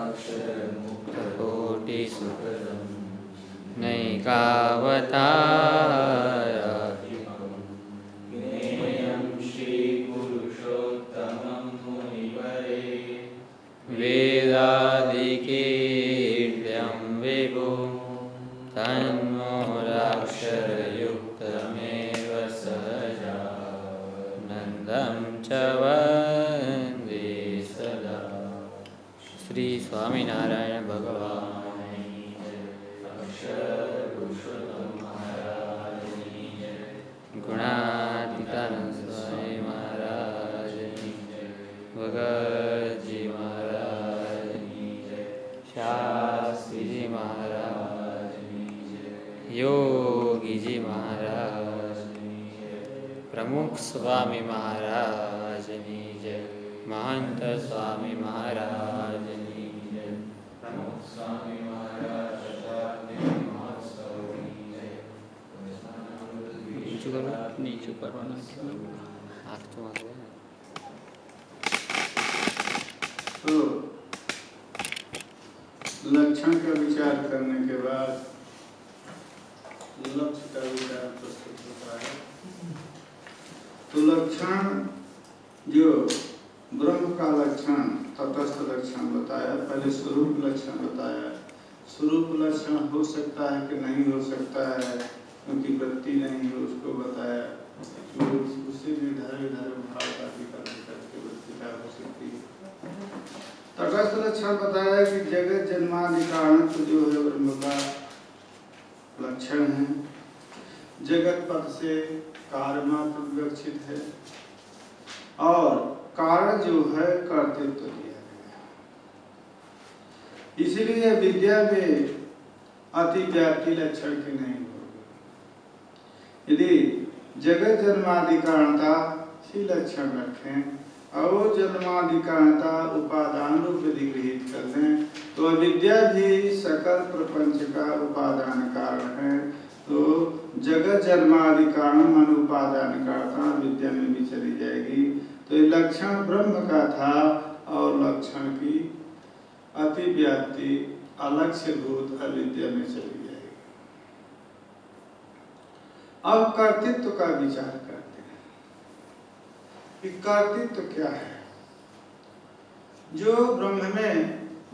मूलाक्षरमुक्तकोटिसुखदं नैकावताराधिपं ज्ञेयं श्रीपुरुषोत्तमं मुनिवरे वेदादिकीर्त्यं विभुं तन्मूलाक्षरयुक्तमेव सहजानन्दं च वन्दे सदा। श्री स्वामिनारायण भगवान अक्षरपुरुषोत्तम महाराज की जय। गुणातीतानंद स्वामी महाराज की जय। भगत जी महाराज की जय। शास्त्री जी महाराज की जय। योगी जी महाराज की जय। प्रमुख स्वामी महाराज की जय। महंत स्वामी महाराज की जय। प्रमुख स्वामी महाराज नीचू करवाना आँख तो तो लक्षण का विचार करने के बाद लक्ष्य का विचार प्रस्तुत होता है। तो लक्षण जो ब्रह्म का लक्षण तटस्थ लक्षण बताया, पहले स्वरूप लक्षण बताया। स्वरूप लक्षण हो सकता है कि नहीं हो सकता है, क्योंकि वृत्ति नहीं है उसको बताया। उससे निर्धारित भाव का विकल्प करके वृत्ति का हो सकती है। तटस्थ लक्षण बताया कि जगत जन्मादि कारण जो है ब्रह्म का लक्षण है। जगत पद से कार्य मात्र विवक्षित है और कारण जो है कर्तृत्व दिया गया। इसलिए विद्या में अति व्याप्ति लक्षण की नहीं होगी। यदि जगत जन्मादि कारणता सी लक्षण रखें और जन्मादि कारणता उपादान रूप अधिगृहित कर लें तो अविद्या भी सकल प्रपंच का उपादान कारण है। तो जगत जन्मादि कारण मन उपादान कारणता विद्या में भी चली जाएगी। तो ये लक्षण ब्रह्म का था और लक्षण की अति व्याप्ति अलग से भूत अविद्या में चली जाएगी। अब कर्तृत्व का विचार करते हैं कि कर्तृत्व क्या है। जो ब्रह्म में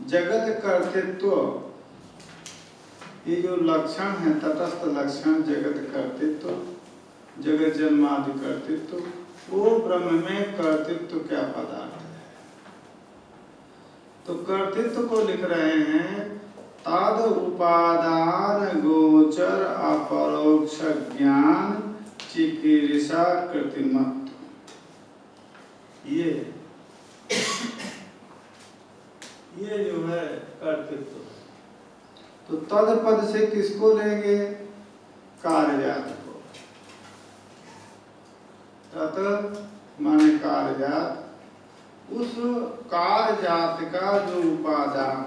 जगत कर्तृत्व, ये जो लक्षण है तटस्थ लक्षण जगत कर्तृत्व, जगत जन्मादि कर्तृत्व, वो ब्रह्म में कर्तृत्व क्या पदार्थ है। तो कर्तृत्व को लिख रहे हैं तद उपादान गोचर अपरोक्ष ज्ञान चिकीर्षा कृतिमत्व। ये जो है कर्तृत्व। तो तद पद से किसको लेंगे? कार्यजात को। तत् माने कार्यजात। उस कार्यजात का जो उपादान,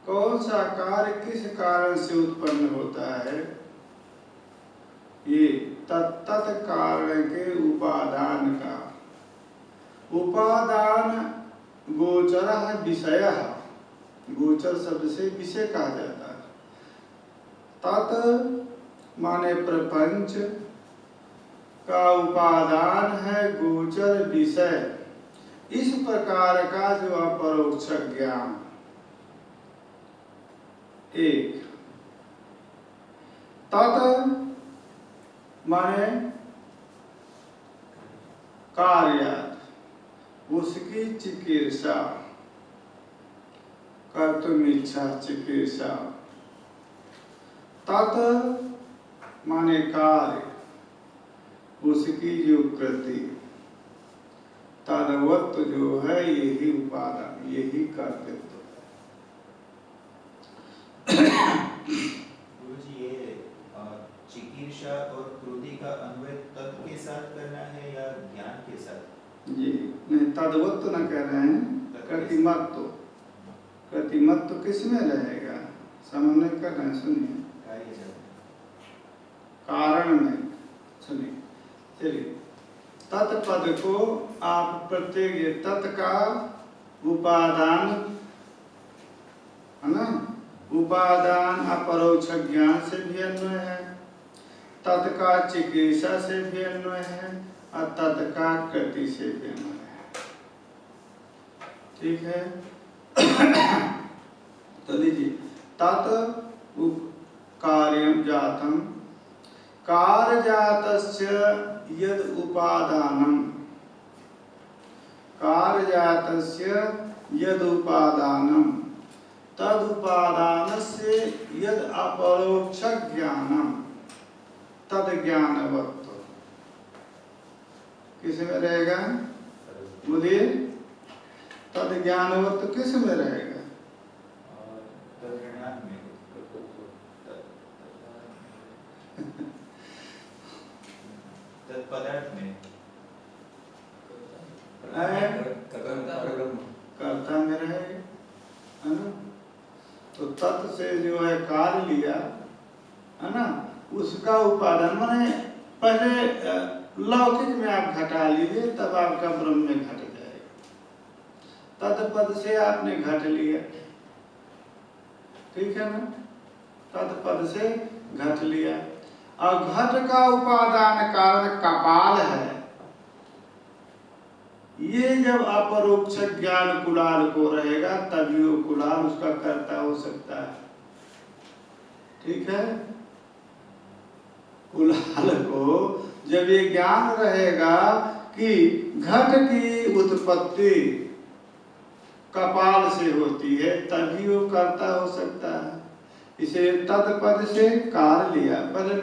कौन सा कार्य किस कारण से उत्पन्न होता है, ये तत्त कारण के उपादान का। उपादान गोचर विषय, गोचर शब्द से विषय कहा जाता है। तत् माने प्रपंच का उपादान है गोचर विषय। इस प्रकार का जो अपरोक्ष ज्ञान एक, तत् माने कार्यात, उसकी चिकीर्षा, कर्तुम इच्छा चिकीर्षा। तत् माने कार्य, उसकी जो कृति, तद्वत् जो है यही उपादान, यही कर्तृत्व है। गुरुजी, ये चिकीर्षा और क्रोधी का अन्वय तत् के साथ करना है या ज्ञान के साथ? जी नहीं, तद्वत् न कह रहे हैं, कृतिमत्व। कृतिमत्व किस में रहेगा? समन्वय कर रहे हैं, सुनिए। कारण में सुनिए, चलिए। तत्पद को आप प्रत्येक तत् का उपादान है ना, उपादान अपरोक्ष ज्ञान से भी अन्वय है, तत्का चिकित्सा से भी अन्वय है और तत्का कृति से भी अन्वय है। ठीक है। तो लीजिए, तत् कार्यम जातम कार्य जातस्य यद उपादानम, कार्य जातस्य यद उपादानम तद उपादानस्य यद अपरोक्ष ज्ञानम तद ज्ञानवत्व। किस में रहेगा? बोलिए, तद ज्ञानवत्व किस में रहेगा? पदार्थ में, कर्ता में रहेगा, है ना। तो तत् से जो है कार्य लिया, है ना, उसका उपादान माने पहले लौकिक में आप घटा लीजिए, तब आपका ब्रह्म में घट जाएगा। तत्पद से आपने घट लिया, ठीक है ना, तत्पद से घट लिया। और घट का उपादान कारण कपाल है। ये जब अपरोक्ष ज्ञान कुलाल को रहेगा तभी वो कुलाल उसका कर्ता हो सकता है। ठीक है। कुलाल को जब ये ज्ञान रहेगा कि घट की उत्पत्ति कपाल से होती है तभी वो कर्ता हो सकता है। इसे तत्पद से कार्य लिया, पहले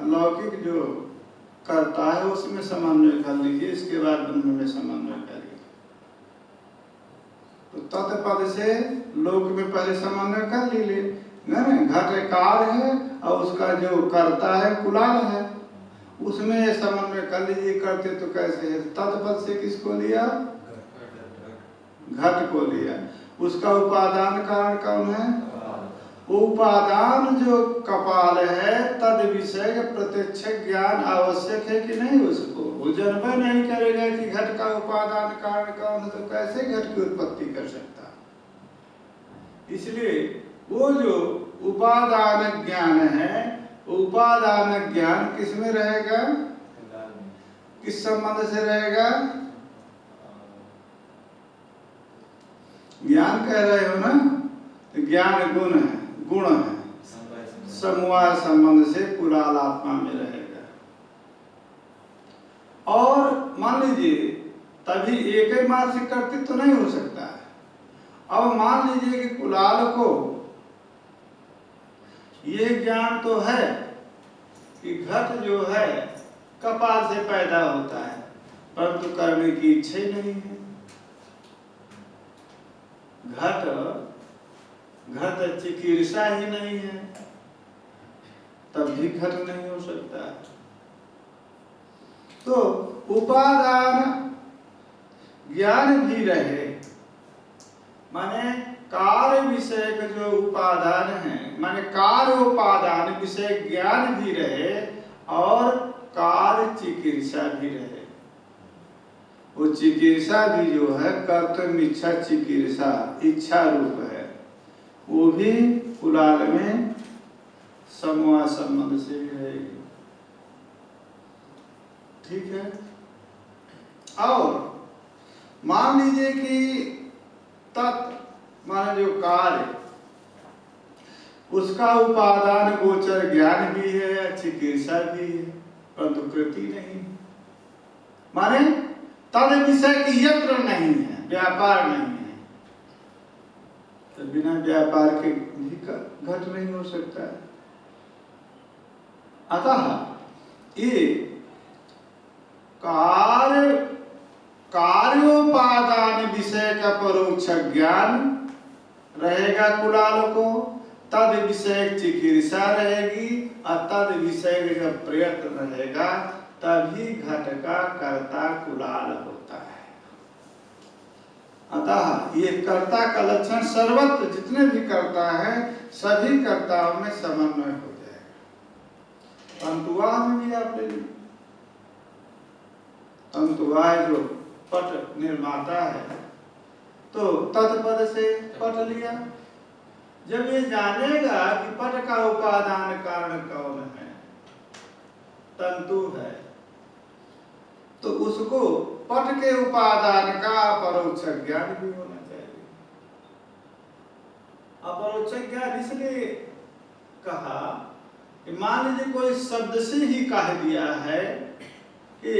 लौकिक जो करता है उसमें समन्वय कर लीजिए, इसके बाद ब्रह्म में समन्वय करिए। तो तत्पद से लोक में पहले समन्वय कर लीजिए, घट कार्य है और उसका जो करता है कुलाल है, उसमें समन्वय कर लीजिए। करते तो कैसे है? तत्पद से किसको लिया? घट को लिया। उसका उपादान कारण कौन है? उपादान जो कपाल है तद विषय प्रत्यक्ष ज्ञान आवश्यक है कि नहीं? उसको वो जन्म नहीं करेगा कि घट का उपादान कारण कौन है, तो कैसे घट की उत्पत्ति कर सकता? इसलिए वो जो उपादान ज्ञान है, उपादान ज्ञान किस में रहेगा? किस संबंध से रहेगा? ज्ञान कह रहे हो ना, ज्ञान गुण है, गुण है, समवाय संबंध से कुलाल आत्मा में रहेगा। और मान लीजिए तभी एक ही मार्ग से कर्तृत्व तो नहीं हो सकता है। अब मान लीजिए कि कुलाल को ये ज्ञान तो है कि घट जो है कपाल से पैदा होता है, परंतु करने की इच्छा ही नहीं है। घट चिकीर्षा ही नहीं है, तब भी घट नहीं हो सकता। तो उपादान ज्ञान भी रहे, माने कार्य विषय का जो उपादान है, माने कार्य उपादान विषय ज्ञान भी रहे और कार्य चिकीर्षा भी रहे। वो चिकीर्षा भी जो है कर्तव्य इच्छा चिकीर्षा इच्छा रूप है, वो भी कुलाल में समवाय संबंध से भी रहेगी। ठीक है। और मान लीजिए कि तत् माने जो कार्य, उसका उपादान गोचर ज्ञान भी है, चिकीर्षा भी है, परंतु कृति नहीं, माने तद विषय की यत्र नहीं है, व्यापार नहीं है, तो बिना व्यापार के भी घट नहीं हो सकता है। अतः ये कार्योपादान विषय का परोक्ष ज्ञान रहेगा कुलाल को, तद विषय चिकीर्षा रहेगी और तद विषय का प्रयत्न रहेगा, तभी घट का कर्ता कुलाल होता है। अतः ये कर्ता का लक्षण सर्वत्र जितने भी कर्ता है सभी कर्ताओं में समन्वय हो जाएगा। तंतुवाह में भी आप ले लीजिए, तंतुवाह जो पट निर्माता है तो तत्पद से पट लिया। जब ये जानेगा कि पट का उपादान कारण कौन है, तंतु है, तो उसको पट के उपादान का अपरोक्ष ज्ञान भी होना चाहिए। अपरोक्ष ज्ञान इसलिए कहा कि मान लीजिए कोई शब्द से ही कह दिया है कि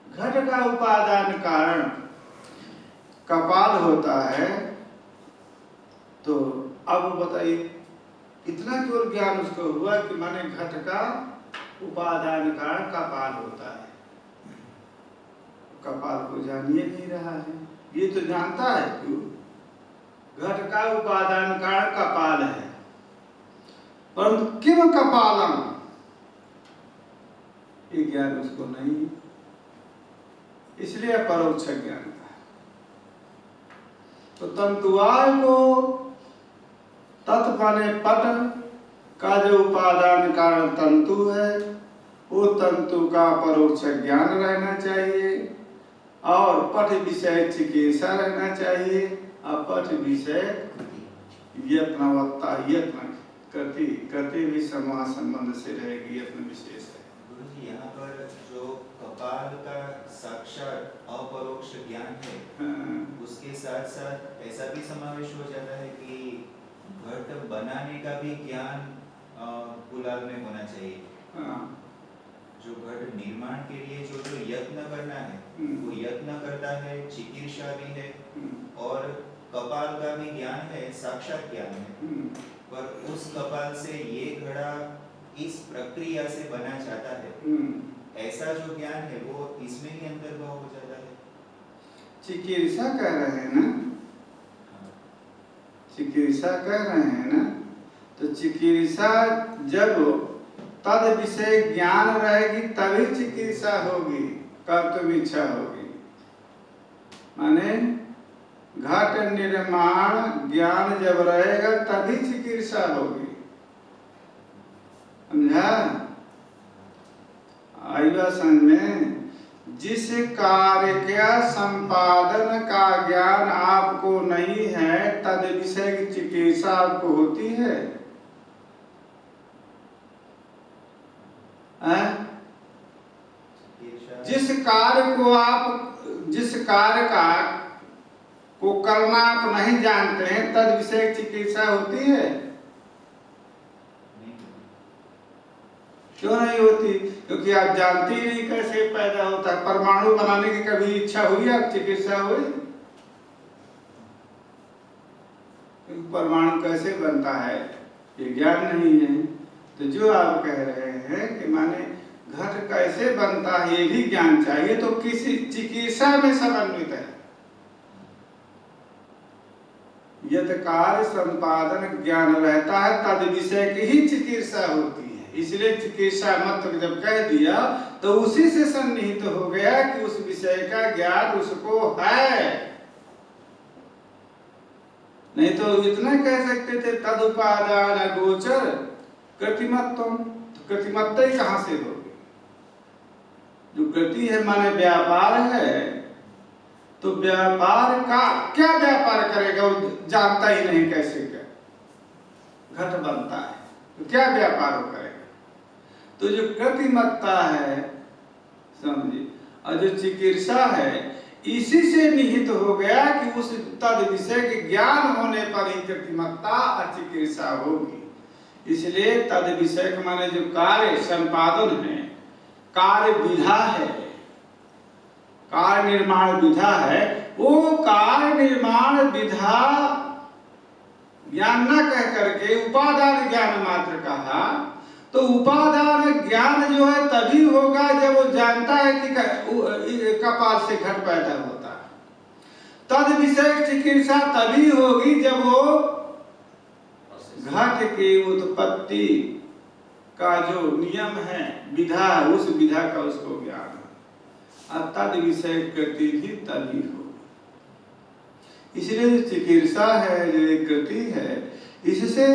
घट का उपादान कारण कपाल होता है, तो अब बताइए इतना केवल ज्ञान उसको हुआ कि माने घट का उपादान कारण कपाल होता है। कपाल को जानिए नहीं रहा है, ये तो जानता है क्यों घट का उपादान कारण कपाल है, परंतु किम कपालम ये ज्ञान उसको नहीं, इसलिए परोक्ष ज्ञान का। तो तंतुवाय को तत्पने पट का जो उपादान कारण तंतु है, वो तंतु का परोक्ष ज्ञान रहना चाहिए और पट विषय चिकित्सा रहना चाहिए। और पट विषय यत्नवत्ता, यत्न कृति भी समास संबंध से रहेगी, यत्न विशेष है। गुरुजी यहाँ पर जो कपाल का साक्षात अपरोक्ष ज्ञान है, उसके साथ साथ ऐसा भी समावेश हो जाता है कि घट बनाने का भी ज्ञान कुलाल में होना चाहिए। जो घट निर्माण के लिए जो जो यत्न करना है वो यत्न करता है, चिकीर्षा भी है और कपाल का भी ज्ञान है, साक्षात ज्ञान है। पर उस कपाल से ये घड़ा इस प्रक्रिया से बना जाता है, ऐसा जो ज्ञान है वो इसमें ही अंतर्भाव हो जाता है। चिकित्सा कह रहे हैं ना, चिकित्सा कह रहे हैं ना, तो चिकित्सा जब तद विषय ज्ञान रहेगी तभी चिकित्सा होगी, कर्तव्य इच्छा होगी। माने घट निर्माण ज्ञान जब रहेगा तभी चिकित्सा होगी, समझा? आइवा संग में जिस कार्य का संपादन का ज्ञान आपको नहीं है तद विषय की चिकित्सा आपको होती है। जिस कार्य का को करना आप नहीं जानते हैं तद विषय चिकित्सा होती है? क्यों नहीं होती? क्योंकि आप जानते ही नहीं कैसे पैदा होता है। परमाणु बनाने की कभी इच्छा हुई, आप चिकित्सा हुई? परमाणु कैसे बनता है ये ज्ञान नहीं है। तो जो आप कह रहे हैं कि माने घट कैसे बनता है ये भी ज्ञान चाहिए, तो किसी चिकित्सा में समन्वित है। यदि कार्य संपादन ज्ञान रहता है तद विषय की ही चिकित्सा होती है। इसलिए चिकित्सा मत जब कह दिया तो उसी से सन्निहित हो गया कि उस विषय का ज्ञान उसको है। नहीं तो इतना कह सकते थे तदुपादान गोचर कृतिमत्तम, तो कृतिमत्ता ही कहां से होगी? जो कृति है माने व्यापार है, तो व्यापार का क्या व्यापार करेगा? वो जानता ही नहीं कैसे क्या घट बनता है, तो क्या व्यापार वो करेगा? तो जो कृतिमत्ता है समझिए, और जो चिकित्सा है इसी से निहित हो गया कि उस तद विषय के ज्ञान होने पर ही कृतिमत्ता और चिकित्सा होगी। इसलिए तद विषय के माने जो कार्य संपादन है, कार्य विधा है, कार्य निर्माण विधा है, वो कार्य निर्माण विधा ज्ञान न कह करके उपादान ज्ञान मात्र कहा। तो उपादान ज्ञान जो है तभी होगा जब वो जानता है कि कपाल से घट पैदा होता है। तद विषय चिकित्सा तभी होगी जब वो घट की उत्पत्ति का जो नियम है, विधा, उस विधा का उसको ज्ञान है। और तद विषय कृति भी तभी होगी। इसलिए जो चिकित्सा है, जो एक कृति है, इससे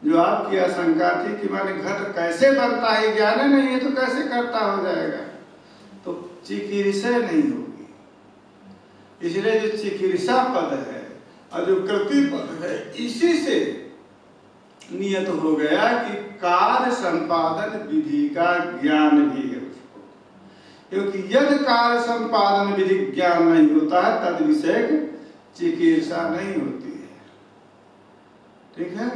जो आपकी आशंका थी कि माने घट कैसे बनता है ज्ञान नहीं है तो कैसे करता हो जाएगा, तो चिकित्सा नहीं होगी। इसलिए जो चिकित्सा पद है और जो कृति पद है, इसी से नियत हो गया कि कार्य संपादन विधि का ज्ञान भी है उसको, क्योंकि यदि कार्य संपादन विधि ज्ञान नहीं होता है तद विषय चिकित्सा नहीं होती है। ठीक है।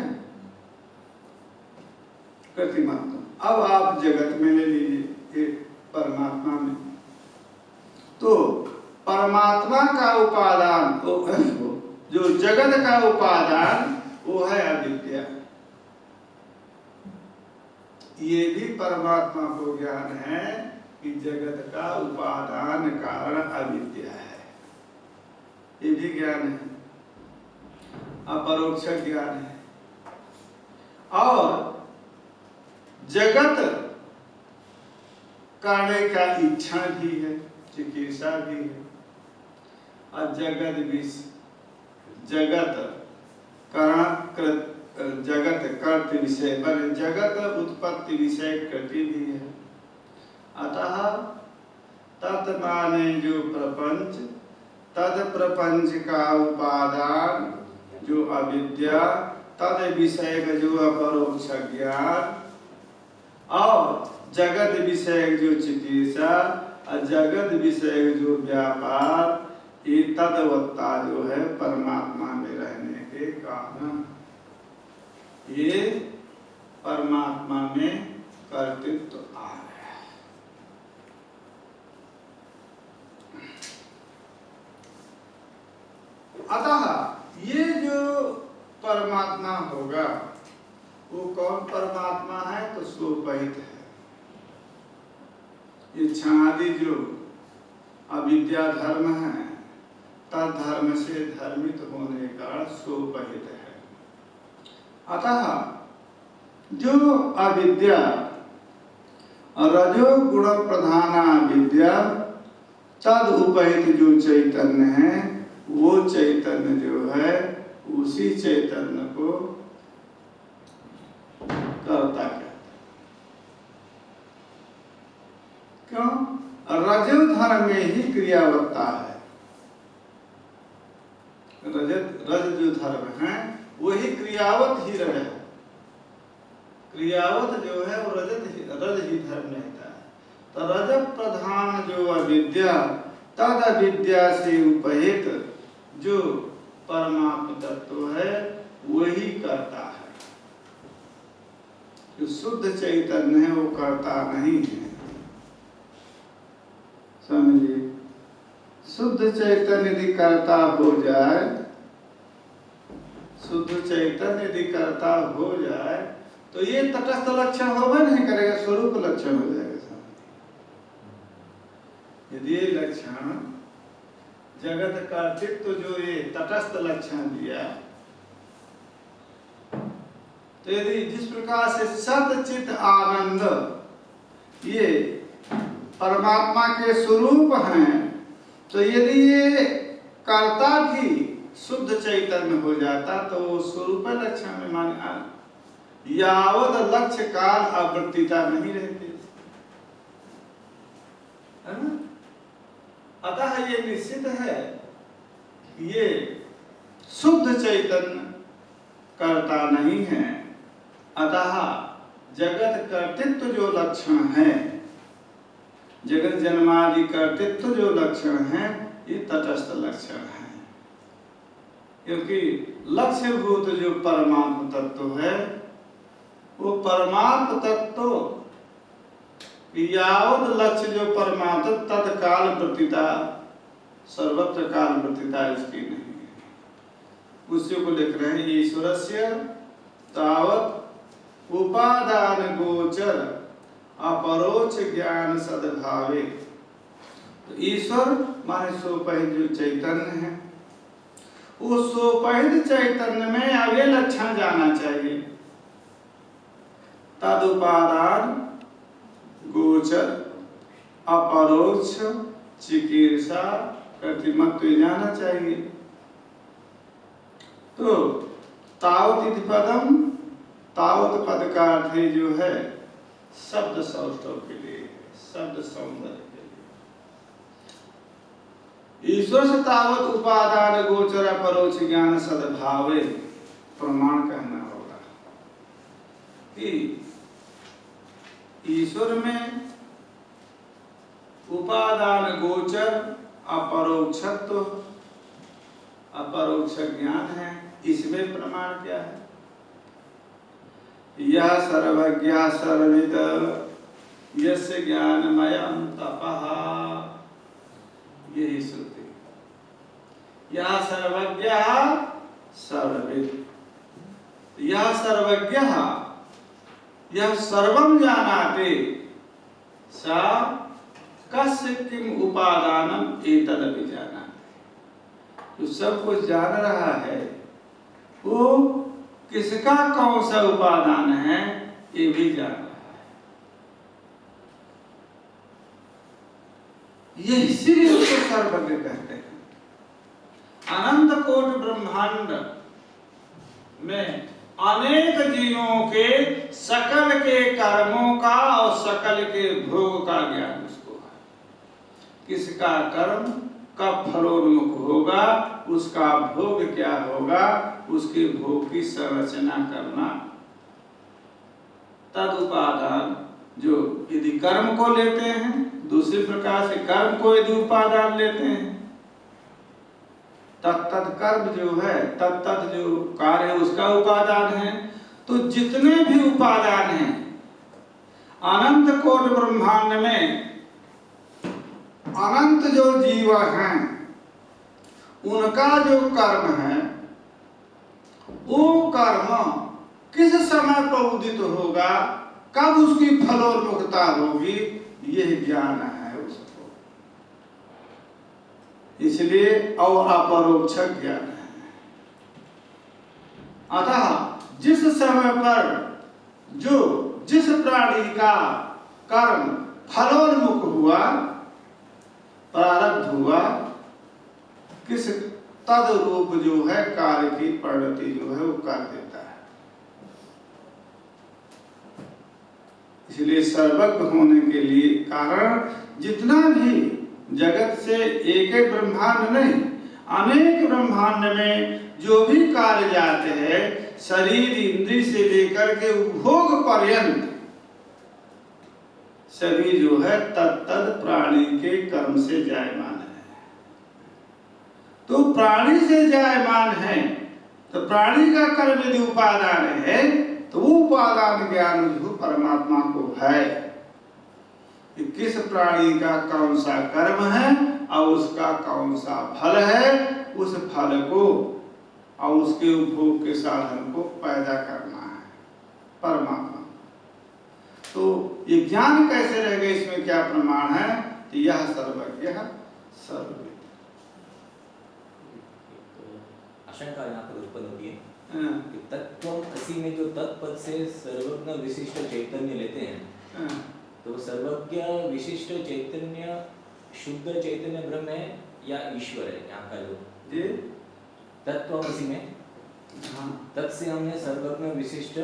कृतिमत्व अब आप जगत में ले लीजिए, परमात्मा में, तो परमात्मा का उपादान जो जगत का उपादान वो है अविद्या। ये भी परमात्मा को ज्ञान है कि जगत का उपादान कारण अविद्या है, ये भी ज्ञान है, अपरोक्ष ज्ञान है। और जगत करने का इच्छा भी है, चिकित्सा भी है। और जगत कर्त विषय पर जगत उत्पत्ति विषय कृति भी है। अतः तत्माने जो प्रपंच, तद प्रपंच का उपादान जो अविद्या, तद विषय का जो अपरोक्ष ज्ञान, और जगत विषय जो चिकित्सा और जगत विषय जो व्यापार, ये तदवत्ता जो है परमात्मा में रहने के कारण, ये परमात्मा में कर्तृत्व आ रहा है। अतः ये जो परमात्मा होगा वो कौन परमात्मा है? तो सोपहित है। ये छादी जो अविद्या धर्म है, तद धर्म से धर्मित होने का सोपहित है। अतः जो अविद्या रजो गुण प्रधाना विद्या, तद उपहित जो चैतन्य है, वो चैतन्य जो है उसी चैतन्य को करता क्या? क्यों? रजो धर्म में ही क्रियावत्ता है। रज जो धर्म है वही क्रियावत ही रज है। क्रियावत जो है वो रज ही धर्म रहता है। तो रज प्रधान जो अविद्या, तद अविद्या से उपहित जो परमात्म तत्व है वही करता है। जो शुद्ध चैतन्य है वो करता नहीं है। समझिए, शुद्ध चैतन्य यदि करता हो जाए, शुद्ध चैतन्य यदि करता हो जाए तो ये तटस्थ लक्षण होगा नहीं करेगा, स्वरूप लक्षण हो जाएगा। यदि ये लक्षण जगत का चित्त जो ये तटस्थ लक्षण दिया, तो यदि जिस प्रकार से सत चित आनंद ये परमात्मा के स्वरूप हैं, तो यदि ये कर्ता भी शुद्ध चैतन्य हो जाता तो वो स्वरूप लक्षण में मान यावत लक्ष्य काल आवृत्तिता नहीं रहती है ना। अतः ये निश्चित है ये शुद्ध चैतन्य कर्ता नहीं है। अतः जगत कर्तृत्व जो लक्षण है, जगत जन्मादि कर्तृत्व जो लक्षण है, ये तटस्थ लक्षण है। क्योंकि लक्ष्यभूत जो परमात्म तत्व है, वो परमात्म तत्व यावत लक्ष्य जो परमात्म तत्काल प्रतिता, सर्वत्र काल प्रतिता इसकी नहीं है। उसी को लिख रहे हैं, ईश्वरस्य तावत उपादान गोचर अपरोक्ष ज्ञान सद्भावे। तो ईश्वर माने सोपहित जो चैतन्य है, वो सोपहित चैतन्य में अव्यय लक्षण जाना चाहिए। तद उपादान गोचर अपरोक्ष चिकीर्षा प्रतिमत्व जाना चाहिए। तो तावत इति पदम, तावत पद का अर्थ जो है शब्द सौष्ठव के लिए, शब्द सौंदर्य के लिए। ईश्वर से तावत उपादान गोचर परोक्ष ज्ञान सद्भावे प्रमाण कहना होगा कि ईश्वर में उपादान गोचर अपरोक्षत्व अपरोक्ष ज्ञान है। इसमें प्रमाण क्या है? यह सर्वज्ञ सर्वविद यस्य ज्ञानमयं तपः, यही श्रुति। यह सर्वज्ञ सर्वविद, यह सर्वज्ञ यह सर्वं जानाति सा कस्य किम उपादानम एतदपि जानाति। जो सब कुछ जान रहा है वो किसका कौन सा उपादान है ये भी जान रहा है। ये इसीलिए उसको सर्वज्ञ कहते हैं। अनंत कोटि ब्रह्मांड में अनेक जीवों के सकल के कर्मों का और सकल के भोग का ज्ञान उसको है। किसका कर्म कब फलोन्मुख होगा, उसका भोग क्या होगा, उसके भोग की संरचना करना। तद उपादान, जो यदि कर्म को लेते हैं, दूसरे प्रकार से कर्म को यदि उपादान लेते हैं, तत्त कर्म जो है, तत्त जो कार्य है उसका उपादान है। तो जितने भी उपादान हैं अनंत कोटि ब्रह्मांड में, अनंत जो जीव हैं उनका जो कर्म है वो कर्म किस समय पर उदित होगा, कब उसकी फलोन्मुखता होगी, यह ज्ञान है उसको। इसलिए और अपरोक्ष ज्ञान है। अतः जिस समय पर जो जिस प्राणी का कर्म फलोन्मुख हुआ, प्रारब्ध हुआ, किस तद रूप जो है कार्य की परिणति जो है वो कर देता है। इसलिए सर्वज्ञ होने के लिए कारण जितना भी जगत से एक एक ब्रह्मांड नहीं, अनेक ब्रह्मांड में जो भी कार्य जाते हैं, शरीर इंद्रिय से लेकर के उपभोग पर्यंत सभी जो है तत्तद प्राणी के कर्म से जायमान है। तो प्राणी से जायमान है तो प्राणी का कर्म यदि उपादान है तो वो उपादान ज्ञान जो परमात्मा को है कि किस प्राणी का कौन सा कर्म है और उसका कौन सा फल है, उस फल को और उसके उपभोग के साधन को पैदा करना है परमात्मा। तो ये ज्ञान कैसे रहेगा, इसमें क्या प्रमाण है? तो यह सर्वज्ञ सर्वविद। आशंका यहाँ पर उत्पन्न होती है कि तत्त्वमसि में जो तत्पद से सर्वज्ञ विशिष्ट चैतन्य लेते हैं, तो सर्वज्ञ विशिष्ट चैतन्य शुद्ध चैतन्य ब्रह्म है या ईश्वर है? यहाँ का जो तत्त्वमसि में तत् से हमने सर्वज्ञ विशिष्ट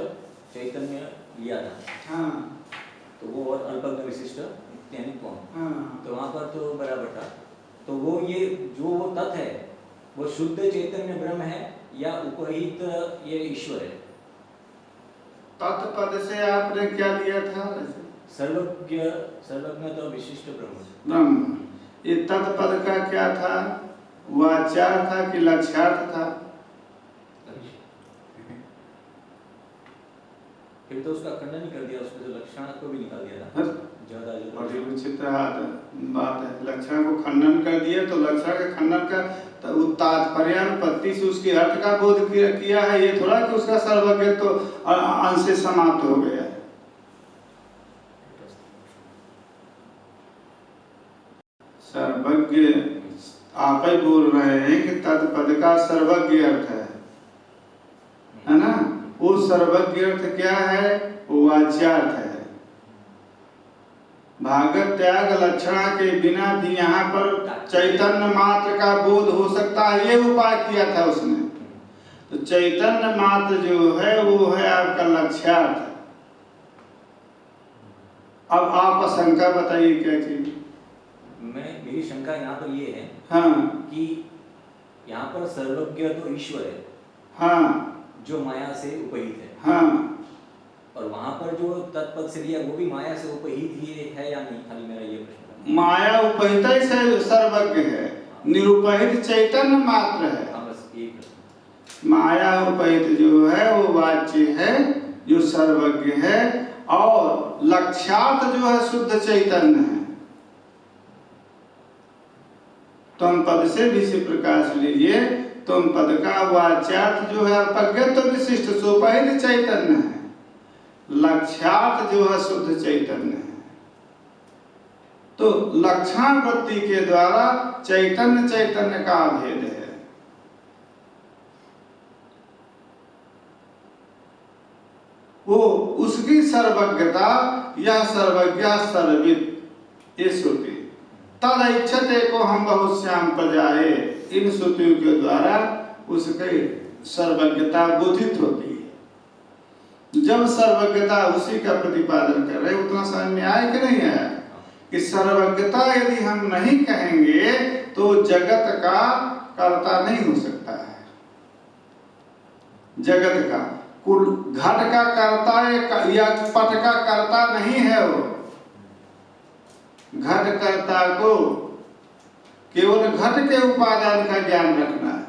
चैतन्य लिया था, तो वो और अल्पज्ञ विशिष्ट यानी कौन, तो वहाँ पर तो बराबर था। तो वो ये जो वो तत् है वो शुद्ध चैतन्य ब्रह्म है या उपहित ये ईश्वर है? तत्पद से आपने क्या लिया था? सर्वज्ञ सर्वज्ञ तो विशिष्ट ब्रह्म। ये तत्पद का क्या था? वाच्यार्थ था कि लक्ष्यार्थ था? फिर तो उसका खंडन ही कर दिया, उसमें तो लक्षण को भी निकाल दिया था। ज्यादा बड़ी विचित्र बात है। लक्षण को खंडन कर दिया तो लक्षण के खंडन का तो तात्पर्यानुपत्ति से उसके अर्थ का बोध किया है। ये थोड़ा कि उसका सर्वज्ञ तो अंश से समाप्त हो गया है। सर्वज्ञ आप ही बोल रहे हैं कि तत्पद का सर्वज्ञ अर्थ है ना? वो सर्वज्ञ अर्थ क्या है? वो वाच्यार्थ है। भागवत त्याग लक्षणा के बिना भी यहाँ पर चैतन्य मात्र का बोध हो सकता है, ये उपाय किया था उसने। तो चैतन्य मात्र जो है वो है आपका लक्ष्यार्थ। अब आप शंका बताइए क्या चीज? मेरी शंका यहाँ पर ये है हाँ कि यहाँ पर सर्वज्ञ तो ईश्वर है, हाँ जो माया से उपहित है, हाँ, और वहां पर जो तत्पद से लिया वो भी माया से उपहित ही है या नहीं, खाली मेरा ये प्रश्न माया उपहित ही सर्वज्ञ है, निरुपहित चैतन्य मात्र है। हाँ, बस यही प्रश्न। माया उपहित जो है वो वाच्य है, जो सर्वज्ञ है, और लक्ष्यार्थ जो है शुद्ध चैतन्य है। तुम पद से विषय प्रकाश लीजिए, तुम पद का वाच्यार्थ जो है अल्पज्ञत्व विशिष्ट सोपाहित चैतन्य है, लक्ष्यार्थ जो है शुद्ध चैतन्य है। तो लक्षण वृत्ति के द्वारा चैतन्य चैतन्य का भेद है। वो उसकी सर्वज्ञता या सर्वज्ञ सर्वित ये श्रुति तद इच्छते को हम बहुत श्याम प्रजाए, इन श्रुतियों के द्वारा उसकी सर्वज्ञता बोधित होती है। जब सर्वज्ञता उसी का प्रतिपादन कर रहे, उतना समझ में आया कि नहीं आया कि सर्वज्ञता यदि हम नहीं कहेंगे तो जगत का कर्ता नहीं हो सकता है। जगत का कुल घट का कर्ता या पट का कर्ता नहीं है। वो घट कर्ता को केवल घट के उपादान का ज्ञान रखना है,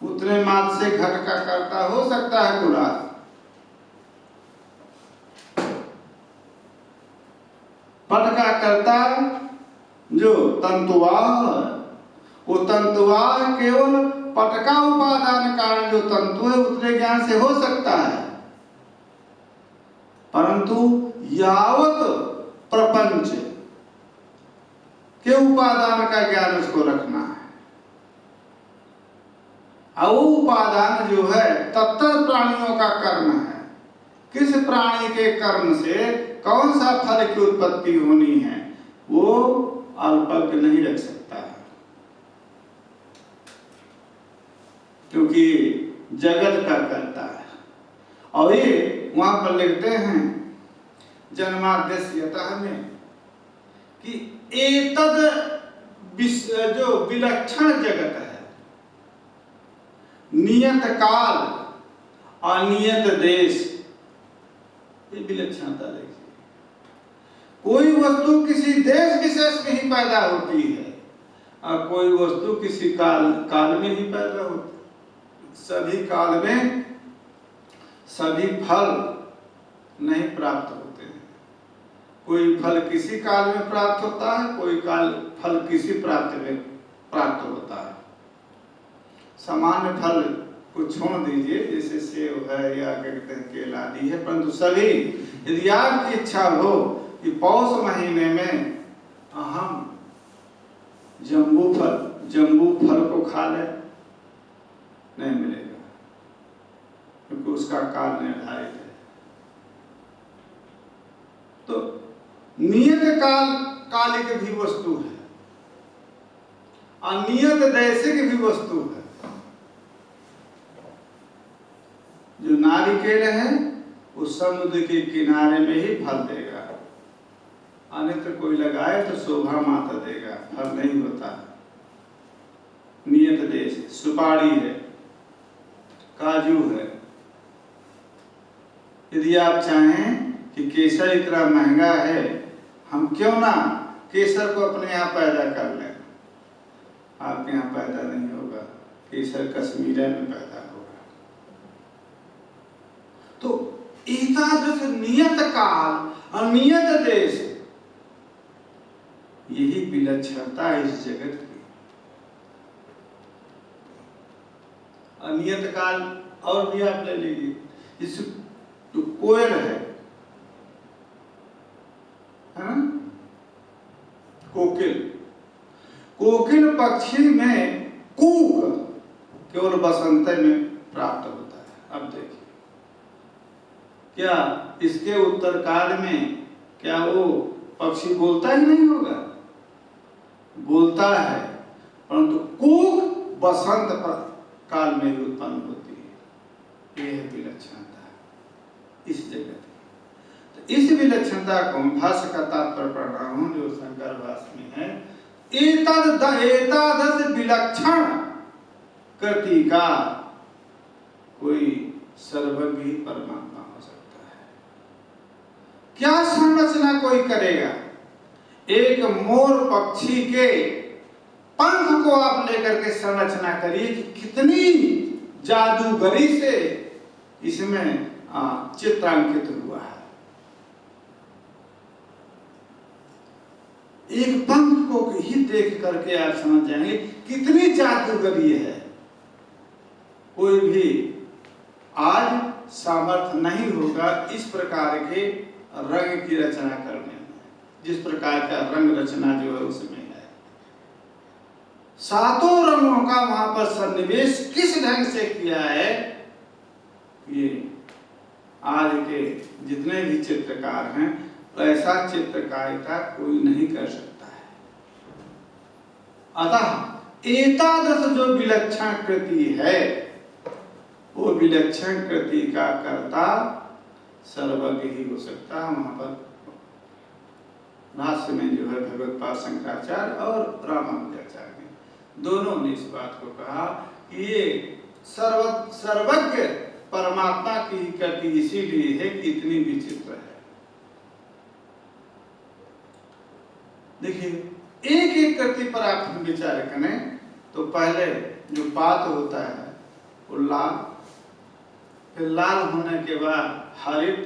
उतने मात्र से घट का कर्ता हो सकता है पूरा। पट का कर्ता जो तंतुवाह, वो तंतुवाह केवल पट का उपादान कारण जो तंतु है उतने ज्ञान से हो सकता है, परंतु यावत प्रपंच के उपादान का ज्ञान उसको रखना है। और वो उपादान जो है तत्तर प्राणियों का कर्म है, किस प्राणी के कर्म से कौन सा फल की उत्पत्ति होनी है वो अल्पज्ञ नहीं रख सकता है, क्योंकि जगत का करता है। और ये वहां पर लिखते हैं जन्माद्यस्यतः में कि एतद जो विलक्षण जगत है, नियत काल अनियत देश, ये विलक्षणता देखिए। कोई वस्तु किसी देश विशेष में ही पैदा होती है और कोई वस्तु किसी काल में ही पैदा होती है। सभी काल में सभी फल नहीं प्राप्त होते हैं। कोई फल किसी काल में प्राप्त होता है, कोई फल किसी प्राप्त में प्राप्त होता है। सामान्य फल को छोड़ दीजिए, जैसे सेब है या क्या कहते हैं केला आदि है, परंतु सभी यदि आपकी इच्छा हो कि पौष महीने में हम जम्बू फल को खा ले, नहीं मिलेगा, क्योंकि उसका काल निर्धारित है। तो नियत कालिक भी वस्तु है, अनियत दैसिक भी वस्तु है। जो नारिकेल है वो समुद्र के किनारे में ही फल देगा, अन्यत्र कोई लगाए तो शोभा मात्र देगा, फल नहीं होता। नियत देश सुपारी है, काजू है। यदि आप चाहें कि केसर इतना महंगा है, हम क्यों ना केसर को अपने यहाँ पैदा कर लें, आपके यहाँ पैदा नहीं होगा, केसर कश्मीर में पैदा होगा। तो एतादृश नियत काल और नियत देश, यही विलक्षणता है इस जगत की। अनियत काल और भी आप ले लीजिए, इस जो कोयल है ना, कोकिल पक्षी में कूक केवल बसंत में प्राप्त होता है। अब देखिए, क्या इसके उत्तर काल में क्या वो पक्षी बोलता ही नहीं होगा? बोलता है, परंतु कूक बसंत काल में ही उत्पन्न होती है। यह है विलक्षणता इस जगत की। तो इस विलक्षणता को भाष्य का तात्पर्य पढ़ रहा हूं जो शंकर भाष्य में है। एतादृश विलक्षण कृति का कोई सर्वज्ञ ही परमात्मा हो सकता है। क्या संरचना कोई करेगा? एक मोर पक्षी के पंख को आप लेकर के संरचना करिए कि कितनी जादूगरी से इसमें चित्रांकित हुआ है। एक पंख को ही देख करके आप समझ जाएंगे कितनी जादूगरी है। कोई भी आज सामर्थ्य नहीं होगा इस प्रकार के रंग की रचना करने में, जिस प्रकार का रंग रचना जो है उसमें है। सातों रंगों का वहां पर सन्निवेश किस ढंग से किया है, ये आज के जितने भी चित्रकार हैं ऐसा चित्रकारिता कोई नहीं कर सकता है। अतः एतादृश जो विलक्षण कृति है वो विलक्षण कृति का कर्ता सर्वज्ञ ही हो सकता है। वहां पर भाष्य में जो है भगवत्पाद शंकराचार्य और रामानुजाचार्य ने दोनों ने इस बात को कहा कि ये सर्वज्ञ परमात्मा की कृति इसीलिए है कि इतनी विचित्र है। देखिए एक एक कृति पर आप हम विचार करें तो पहले जो पात होता है वो लाल, फिर लाल होने के बाद हरित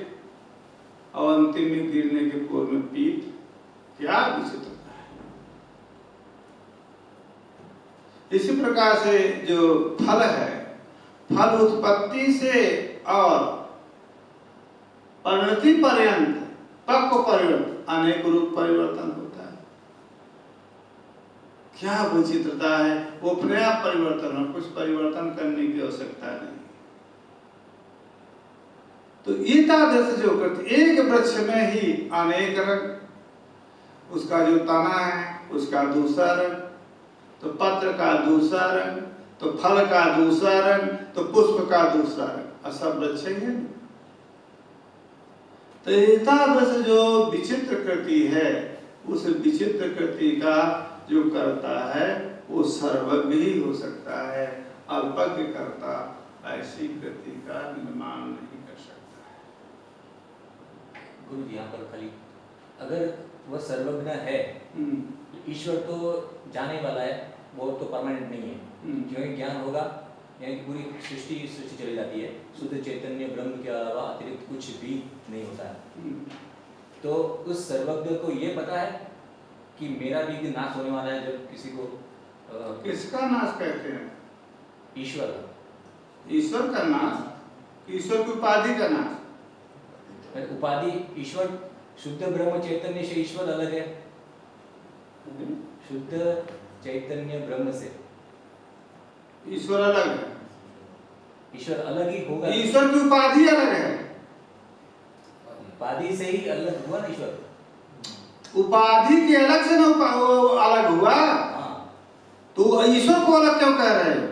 और अंतिम में गिरने के पूर्व में पीत। क्या विचित्रता है। इसी प्रकार से जो फल है, फल उत्पत्ति से और परिणति पर्यंत पक्व पर्यंत अनेक रूप परिवर्तन होता है। क्या विचित्रता है। वो अपने आप परिवर्तन हो, कुछ परिवर्तन करने की आवश्यकता नहीं। तो एकादश जो करते एक वृक्ष में ही अनेक रंग, उसका जो तना है उसका दूसरा रंग, तो पत्र का दूसरा रंग, तो फल का दूसरा रंग, तो पुष्प का दूसरा रंग, सब वृक्ष है। तो एकादश जो विचित्र कृति है उस विचित्र कृति का जो करता है वो सर्वज्ञ ही हो सकता है। अल्पज्ञ करता ऐसी कृति का निर्माण नहीं कर सकता है। गुरु जी यहाँ पर खाली अगर वह सर्वज्ञ है, ईश्वर तो जाने वाला है, वो तो परमानेंट नहीं है। क्योंकि ज्ञान होगा यानी पूरी सृष्टि चली जाती है, शुद्ध चैतन्य ब्रह्म के अलावा अतिरिक्त कुछ भी नहीं होता है। तो उस सर्वज्ञ को ये पता है कि मेरा भी दिन नाश होने वाला है। जब किसी को किसका नाश कहते हैं? ईश्वर, ईश्वर का नाश, ईश्वर की उपाधि का नाश। उपाधि ईश्वर, शुद्ध ब्रह्म चैतन्य से ईश्वर अलग है। शुद्ध चैतन्य ब्रह्म से ईश्वर अलग है। ईश्वर अलग ही होगा। ईश्वर की उपाधि अलग है। उपाधि से ही अलग हुआ ना ईश्वर। उपाधि के अलग से ना अलग हुआ। तो ईश्वर को अलग क्यों कह रहे हो?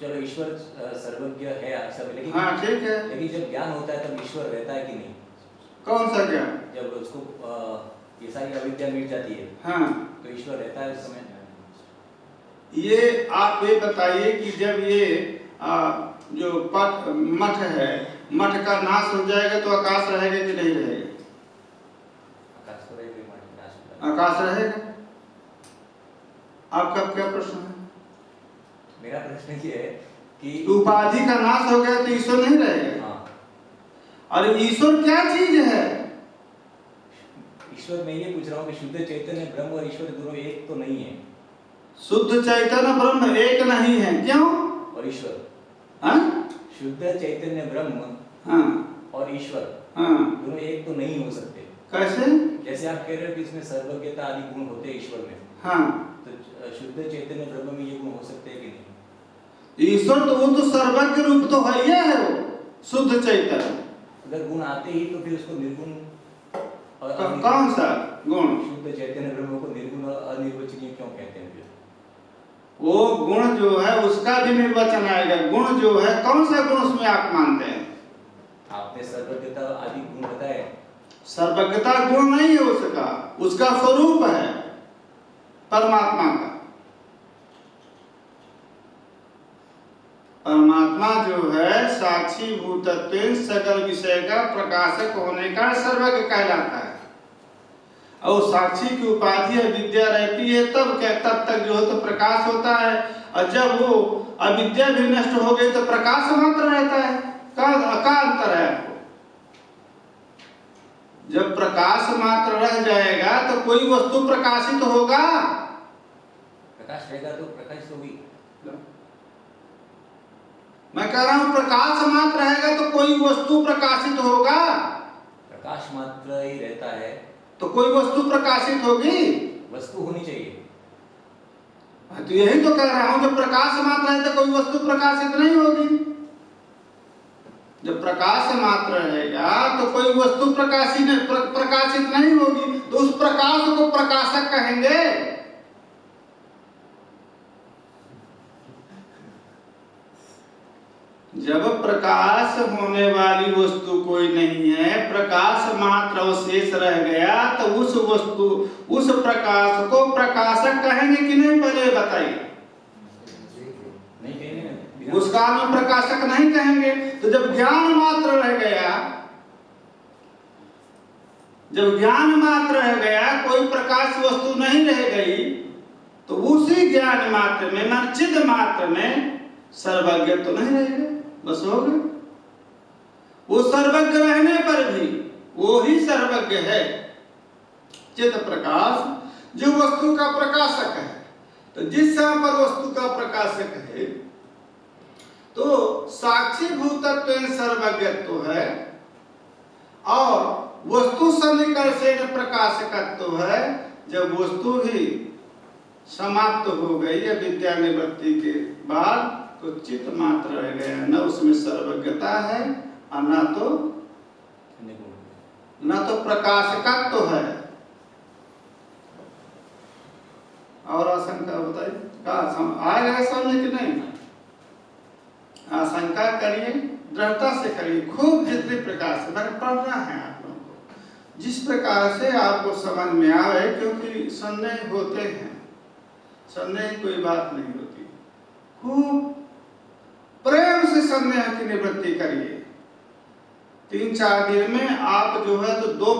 चलो ईश्वर सर्वज्ञ है सब, लेकिन हाँ ठीक है, लेकिन जब ज्ञान होता है तब ईश्वर रहता है कि नहीं? कौन सा ज्ञान? जब उसको ये सारी अविद्या मिट जाती है, हाँ तो ईश्वर रहता है उस समय। ये आप ये बताइए कि जब ये जो मठ है, मठ का नाश हो जाएगा तो आकाश रहेगा कि नहीं रहेगा? आकाश तो रहेगा, आकाश रहेगा। आपका क्या प्रश्न है? मेरा प्रश्न ये है कि उपाधि का नाश हो गया तो ईश्वर नहीं रहेगा। हाँ। और ईश्वर क्या चीज है? ईश्वर मैं ये पूछ रहा हूँ कि शुद्ध चैतन्य ब्रह्म और ईश्वर दोनों एक तो नहीं है। शुद्ध चैतन्य ब्रह्म एक नहीं है, क्यों? और ईश्वर, हाँ? शुद्ध चैतन्य ब्रह्म हाँ और ईश्वर हाँ दोनों एक तो नहीं हो सकते। कैसे? जैसे आप कह रहे हो कि इसमें सर्वज्ञता आदि गुण होते हैं ईश्वर में, हाँ तो शुद्ध चैतन्य ब्रह्म में ये गुण हो सकते हैं कि नहीं? ईश्वर तो वो तो सर्वज्ञ रूप तो है ही है, वो शुद्ध चैतन्य। अगर गुण आते ही तो फिर उसको निर्गुण और कौन सा गुण? शुद्ध चैतन्य ब्रह्म को निर्गुण और अनिर्वचनीय क्यों कहते हैं फिर? वो गुण जो है उसका भी निर्वचन आएगा। गुण जो है कौन सा गुण उसमें आप मानते हैं? आपने सर्वज्ञता आदि गुण बताए। सर्वज्ञता गुण नहीं है उसका, उसका स्वरूप है परमात्मा का। परमात्मा जो है साक्षी भूतत्व सकल विषय का प्रकाशक होने का सर्वज्ञ कहलाता है। और साक्षी की उपाधि विद्या रहती है तब तक जो है तो प्रकाश होता है, और जब वो अविद्या भी नष्ट हो गई तो प्रकाश मात्र रहता है। का अंतर है आपको? जब प्रकाश मात्र रह जाएगा तो कोई वस्तु प्रकाशित होगा? प्रकाश रहेगा तो प्रकाश होगी। मैं कह रहा हूं प्रकाश मात्र रहेगा तो कोई वस्तु प्रकाशित होगा? प्रकाश मात्र ही रहता है तो कोई वस्तु प्रकाशित होगी? वस्तु होनी चाहिए। तो यही तो कह रहा हूं, जब प्रकाश मात्र है तो कोई वस्तु प्रकाशित नहीं होगी। जब प्रकाश मात्र रहेगा तो कोई वस्तु प्रकाशित नहीं होगी, तो उस प्रकाश को प्रकाशक कहेंगे। जब प्रकाश होने वाली वस्तु कोई नहीं है, प्रकाश मात्र अवशेष रह गया, तो उस वस्तु उस प्रकाश को प्रकाशक कहेंगे कि नहीं? पहले बताइए। नहीं कहेंगे, उस काल में प्रकाशक नहीं कहेंगे। तो जब ज्ञान मात्र रह गया, जब ज्ञान मात्र रह गया, कोई प्रकाश वस्तु नहीं रह गई, तो उसी ज्ञान मात्र में मन चिद मात्र में सर्वज्ञ तो नहीं रहेगा, बस हो गए। वो सर्वज्ञ रहने पर भी वो ही सर्वज्ञ है। चित प्रकाश जो वस्तु का प्रकाशक है, तो जिस समय पर वस्तु का प्रकाशक है तो साक्षी भूतत्व सर्वज्ञत्व है, और वस्तु सन्निकर्षेण प्रकाशकत्व है। जब वस्तु ही समाप्त हो गई या विद्या निवृत्ति के बाद, तो चित्त मात्र रह गया, न उसमें सर्वज्ञता है और न तो प्रकाशकत्व है। और आशंका बताइए, आएगा समझ कि नहीं? आशंका करिए, दृढ़ता से करिए, खूब जितने प्रकार से मैंने पढ़ना है आप लोगों को, जिस प्रकार से आपको समझ में आए, क्योंकि संदेह होते हैं। संदेह कोई बात नहीं होती, खूब प्रेम से संदेह की निवृत्ति करिए। 3-4 दिन में आप जो है तो 2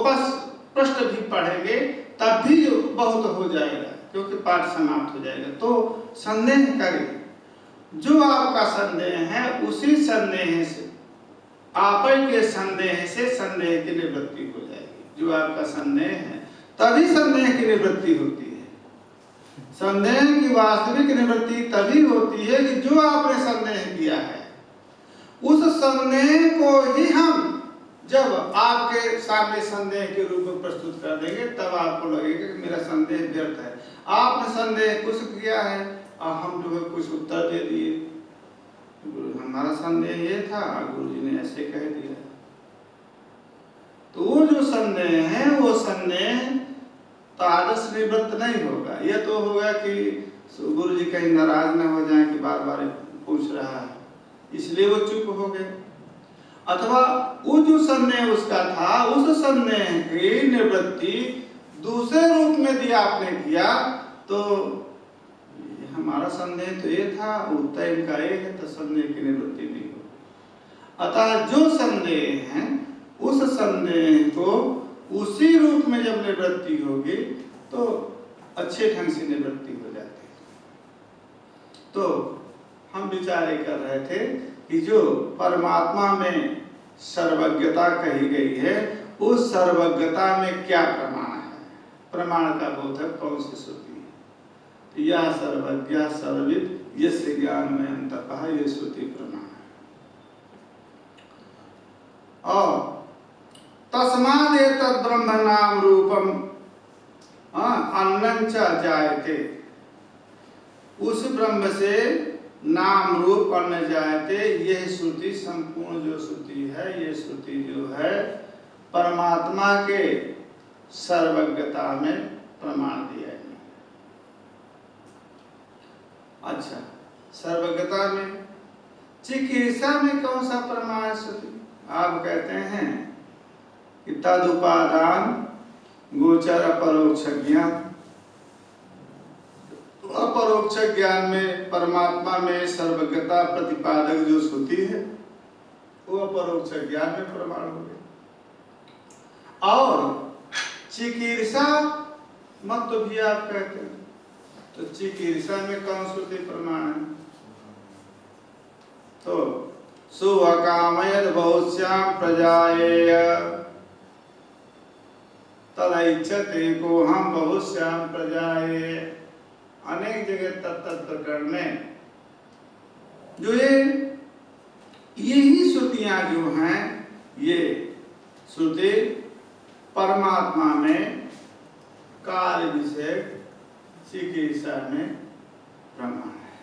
पृष्ठ भी पढ़ेंगे तब भी बहुत हो जाएगा, क्योंकि पाठ समाप्त हो जाएगा। तो संदेह करिए, जो आपका संदेह है उसी संदेह से, आप के संदेह से संदेह की निवृत्ति हो जाएगी। जो आपका संदेह है तभी संदेह की निवृत्ति होती है। संदेह की वास्तविक निवृत्ति तभी होती है कि जो आपने संदेह किया है, उस संदेह को ही हम जब आपके सामने संदेह के रूप में प्रस्तुत कर देंगे, तब आपको लगेगा कि मेरा संदेह व्यर्थ है। आपने संदेह कुछ किया है और हम जो है कुछ उत्तर दे दिए, हमारा संदेह ये था, गुरुजी ने ऐसे कह दिया। तो वो जो संदेह है, वो संदेह तादस निवृत्त नहीं होगा। यह तो होगा कि गुरुजी कहीं नाराज न हो जाए कि बार बार पूछ रहा है, इसलिए वो चुप हो गए। अथवा वो जो संदेह उसका था, उस संदेह की निवृत्ति दूसरे रूप में दिया आपने किया, तो हमारा संदेह तो ये था, उत्तर इनका ये है, तो संदेह की निवृत्ति नहीं होगी। अतः जो संदेह है, उस संदेह को उसी रूप में जब निवृत्ति होगी तो अच्छे ढंग से निवृत्ति हो जाती है। तो हम विचार कर रहे थे कि जो परमात्मा में सर्वज्ञता कही गई है, उस सर्वज्ञता में क्या प्रमाण है? प्रमाण का बोधक कौन सी श्रुति है? यह सर्वज्ञ सर्वविद यस्य ज्ञान में अंततः, ये श्रुति प्रमाण है। और तस्माद् एतद् ब्रह्म नाम रूपम अन्नं च जायते, उस ब्रह्म से नाम रूप अन्न जायते, यह श्रुति संपूर्ण जो श्रुति है, ये श्रुति जो है परमात्मा के सर्वज्ञता में प्रमाण दिया है। अच्छा, सर्वज्ञता में, चिकित्सा में कौन सा प्रमाण है श्रुति? आप कहते हैं कि तदुपादान गोचर अपरोक्ष ज्ञान। अपरोक्ष ज्ञान में परमात्मा में सर्वज्ञता प्रतिपादक जो श्रुति है वो अपरोक्ष ज्ञान में प्रमाण हो गई। और चिकीर्षा मत तो भी आप कहते हैं, तो चिकीर्षा में कौन श्रुति प्रमाण है? तो सुवकामयद बहुश्याम प्रजाएय तदैच्छते को हम बहुश्याम प्रजाएय। अनेक जगह तत्त प्रकरण में जो यही श्रुतियां जो हैं, ये श्रुति परमात्मा में कार्य विषय चिकित्सा में प्रमाण है।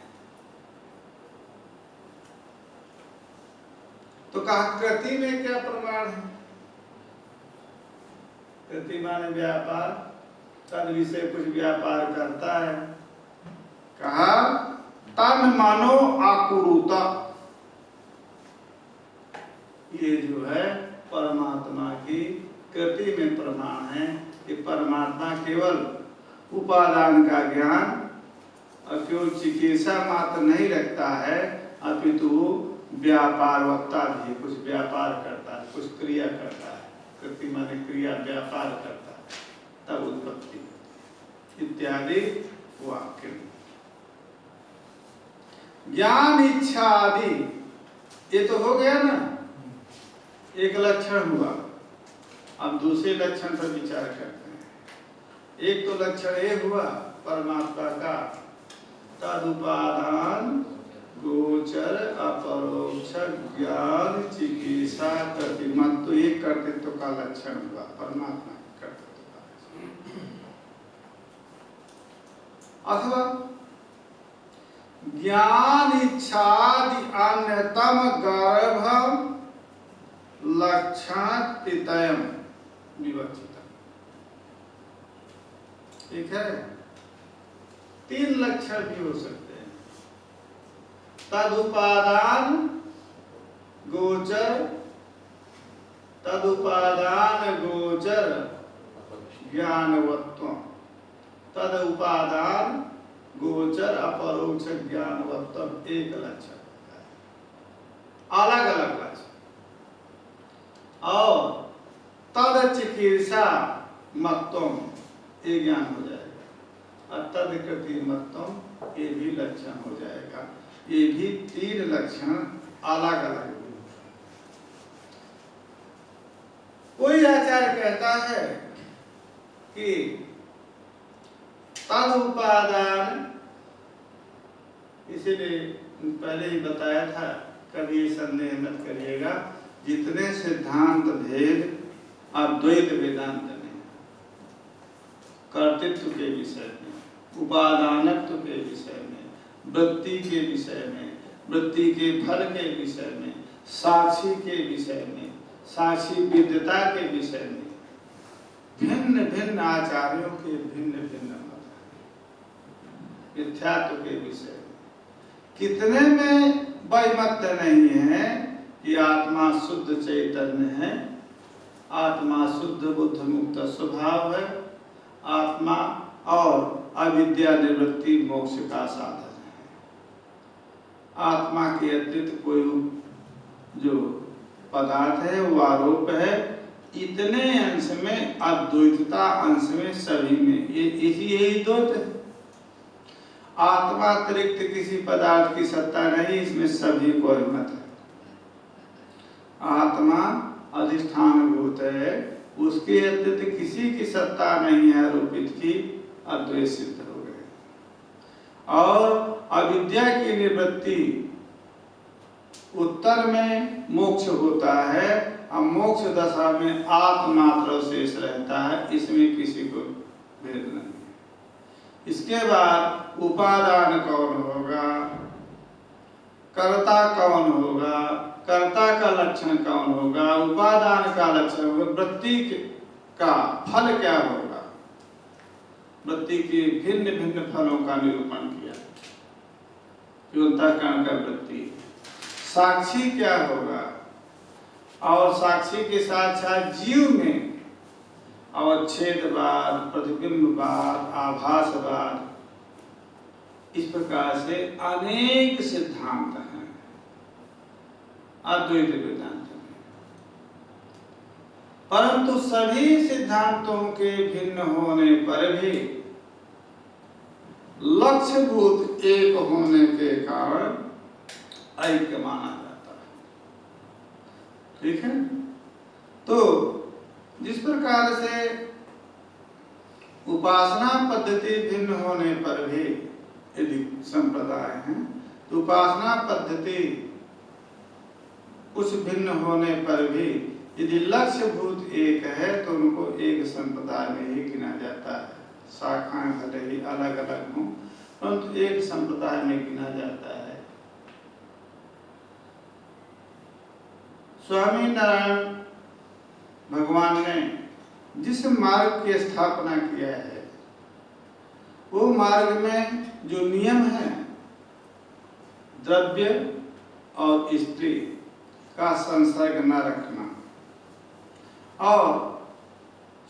तो कहा कृति में क्या प्रमाण है? कृति माने व्यापार, तद विषय कुछ व्यापार करता है। कहा तन मानो आकुरुता, ये जो है परमात्मा की कृति में प्रमाण है कि परमात्मा केवल उपादान का ज्ञान और केवल चिकित्सा मात्र नहीं रखता है, अपितु व्यापार वक्ता भी कुछ व्यापार करता है, कुछ क्रिया करता है। कृति माने क्रिया, व्यापार करता है, तब उत्पत्ति इत्यादि वाक्य। ज्ञान इच्छा आदि ये तो हो गया ना, एक लक्षण हुआ। अब दूसरे लक्षण पर विचार करते हैं। एक तो लक्षण ये हुआ परमात्मा का तदुपादान गोचर अपरोक्ष ज्ञान चिकित्सा प्रतिमत, तो एक कर्तृत्व का लक्षण हुआ परमात्मा के कर्तृत्व का। अथवा ज्ञान इच्छादि अन्यतम गर्भ लक्षण तितयम विवक्षित। ठीक है, तीन लक्षण भी हो सकते हैं। तदुपादान गोचर, तदुपादान गोचर ज्ञानवत्व, तदुपादान गोचर अपरोक्ष ज्ञानवत्व, एक लक्षण होता है, अलग अलग लक्षण। और तद चिकित्सा मत्तम, ये ज्ञान हो जाएगा। और तद कृति मत्तम, ये भी लक्षण हो जाएगा। ये भी तीन लक्षण अलग अलग। कोई आचार्य कहता है कि तद उपादान, इसीलिए पहले ही बताया था, कभी संदेह मत करिएगा, जितने सिद्धांत भेद अद्वैत वेदांत में, कर्तृत्व के विषय में, उपादानत्व के विषय में, वृत्ति के विषय में, वृत्ति के फल के विषय में, साक्षी के विषय में, साक्षी विद्यता के विषय में, भिन्न भिन्न आचार्यों के भिन्न भिन्न मत, मिथ्यात्व के विषय में कितने में वैमत्य नहीं है कि आत्मा शुद्ध चैतन्य है, आत्मा शुद्ध बुद्ध मुक्त स्वभाव है, आत्मा और अविद्या निवृत्ति मोक्ष का साधन है। आत्मा के अतिरिक्त कोई जो पदार्थ है वो आरोप है। इतने अंश में अद्वैतता, अंश में सभी में ये यही द्वैत है। आत्मा अतिरिक्त किसी पदार्थ की सत्ता नहीं, इसमें सभी को मत है। आत्मा अधिष्ठान भूत है, उसके अतिरिक्त किसी की सत्ता नहीं है आरोपित की, अद्वैत सिद्ध हो गए। और अविद्या की निवृत्ति उत्तर में मोक्ष होता है, अब मोक्ष दशा में आत्मात्र शेष रहता है, इसमें किसी को भेद नहीं है। इसके बाद उपादान कौन होगा, कर्ता कौन होगा, कर्ता का लक्षण कौन होगा, उपादान का लक्षण होगा, वृत्ति का फल क्या होगा, वृत्ति के भिन्न भिन्न फलों का निरूपण किया, जो अंतःकरण का वृत्ति। साक्षी क्या होगा, और साक्षी के साथ साथ जीव में अवच्छेदवाद, प्रतिबिंबवाद, आभासवाद, इस प्रकार से अनेक सिद्धांत हैं अद्वैत वेदांत में। परंतु सभी सिद्धांतों के भिन्न होने पर भी लक्ष्यभूत एक होने के कारण ऐक्य माना जाता है। ठीक है। तो जिस प्रकार से उपासना पद्धति भिन्न होने पर भी यदि संप्रदाय हैं, तो उपासना पद्धति कुछ भिन्न होने पर भी यदि लक्ष्यभूत एक है तो उनको एक संप्रदाय में ही गिना जाता है। शाखाएं भले ही अलग अलग हों, परंतु एक संप्रदाय में गिना जाता है। स्वामी नारायण भगवान ने जिस मार्ग की स्थापना किया है, वो मार्ग में जो नियम है, द्रव्य और स्त्री का संसर्ग न रखना, और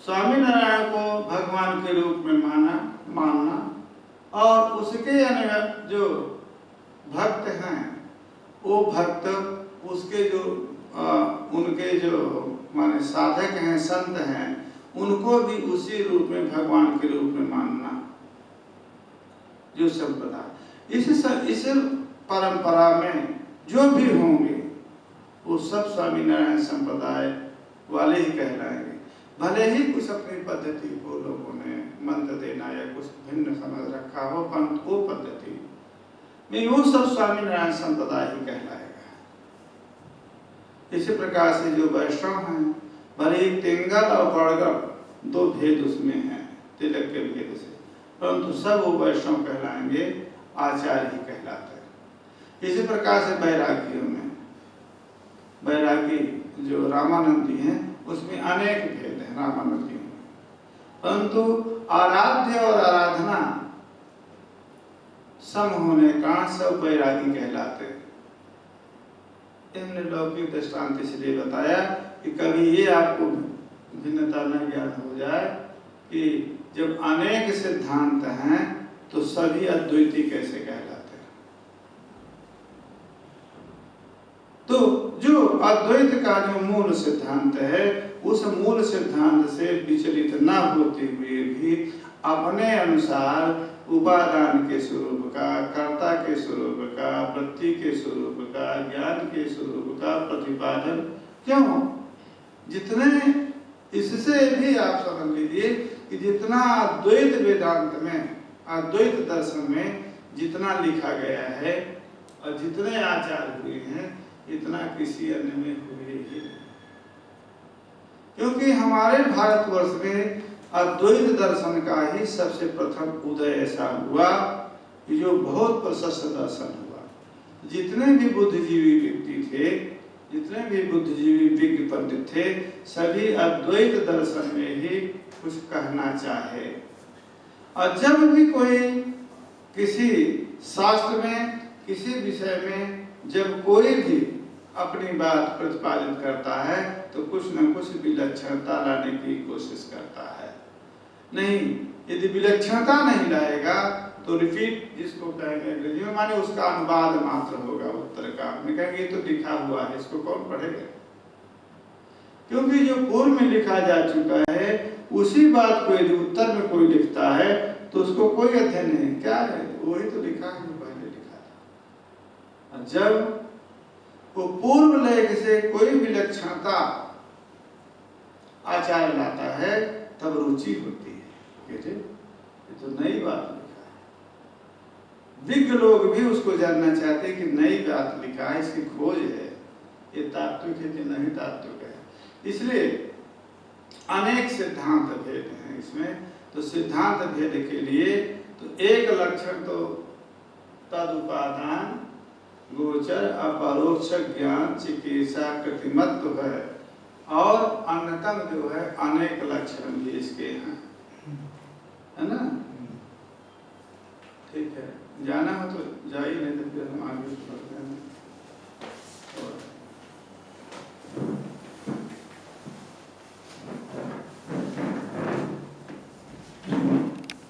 स्वामी नारायण को भगवान के रूप में मानना, और उसके अनुयायी जो भक्त हैं, वो भक्त उसके जो उनके जो माने साधक हैं, संत हैं, उनको भी उसी रूप में भगवान के रूप में मानना, जो संप्रदाय इस परंपरा में जो भी होंगे वो सब स्वामीनारायण संप्रदाय वाले ही कहलाएंगे। भले ही कुछ अपनी पद्धति को लोगों ने मंत्र देना या कुछ भिन्न समझ रखा हो, परंतु वो पद्धति में वो सब स्वामीनारायण संप्रदाय ही कहलाएगा। इसी प्रकार से जो वैष्णव हैं, भले ही तेंगल और बड़गड़ दो भेद उसमें हैं तिलक के भेद से, परंतु सब वो वैष्णव कहलाएंगे, आचार्य ही कहलाते हैं। इसी प्रकार से वैरागियों में, वैरागी जो रामानंदी हैं उसमें अनेक भेद हैं रामानंदियों में, परंतु आराध्य और आराधना सम होने का सब वैरागी कहलाते हैं। इन्होंने लौकिक दृष्टांत इसलिए बताया कि कभी ये आपको भिन्नता न ज्ञान हो जाए कि जब अनेक सिद्धांत हैं तो सभी अद्वैती कैसे कहलाते हैं। तो जो अद्वैत का जो मूल सिद्धांत है, उस मूल सिद्धांत से विचलित न होते हुए भी अपने अनुसार उपादान के स्वरूप का, कर्ता के स्वरूप का, वृत्ति के स्वरूप का, ज्ञान के स्वरूप का प्रतिपादन क्यों? जितने इससे भी आप समझ लीजिए कि जितना अद्वैत वेदांत में, अद्वैत दर्शन में जितना लिखा गया है और जितने आचार हुए हैं, इतना किसी अन्य में हुए ही नहीं। क्योंकि हमारे भारतवर्ष में अद्वैत दर्शन का ही सबसे प्रथम उदय ऐसा हुआ कि जो बहुत प्रशस्त दर्शन हुआ। जितने भी बुद्धिजीवी व्यक्ति थे, जितने भी बुद्धिजीवी विज्ञ पंडित थे, सभी अद्वैत दर्शन में ही कुछ कहना चाहे। और जब भी कोई किसी शास्त्र में, किसी विषय में जब कोई भी अपनी बात प्रतिपादित करता है तो कुछ न कुछ विलक्षणता लाने की कोशिश करता है। नहीं, यदि विलक्षणता नहीं लाएगा तो रिपीट जिसको कहेंगे अंग्रेजी में, माने उसका अनुवाद मात्र होगा उत्तर का। मैं कहेंगे ये तो लिखा हुआ है, इसको कौन पढ़ेगा? क्योंकि जो पूर्व में लिखा जा चुका है उसी बात को यदि उत्तर में कोई लिखता है तो उसको कोई अध्ययन नहीं। क्या है? वही तो लिखा है जो पहले लिखा था। जब वो पूर्व लेख से कोई विलक्षणता आचार्य लाता है तब रुचि होती है, ये तो नई बात लिखा है। विज्ञ लोग भी उसको जानना चाहते हैं कि नई बात लिखा है, इसकी खोज है, ये तात्विक है कि नहीं तात्विक है। इसलिए अनेक सिद्धांत भेद हैं इसमें। तो सिद्धांत भेद के लिए तो एक लक्षण तो तदुपादान गोचर अपरोक्ष ज्ञान चिकित्सा कृतिमत्व है, और अन्यतम जो है अनेक लक्षण भी इसके हैं, है ना? ठीक है, जाना हो तो जाइए, नहीं तो फिर हम आगे बढ़ते हैं।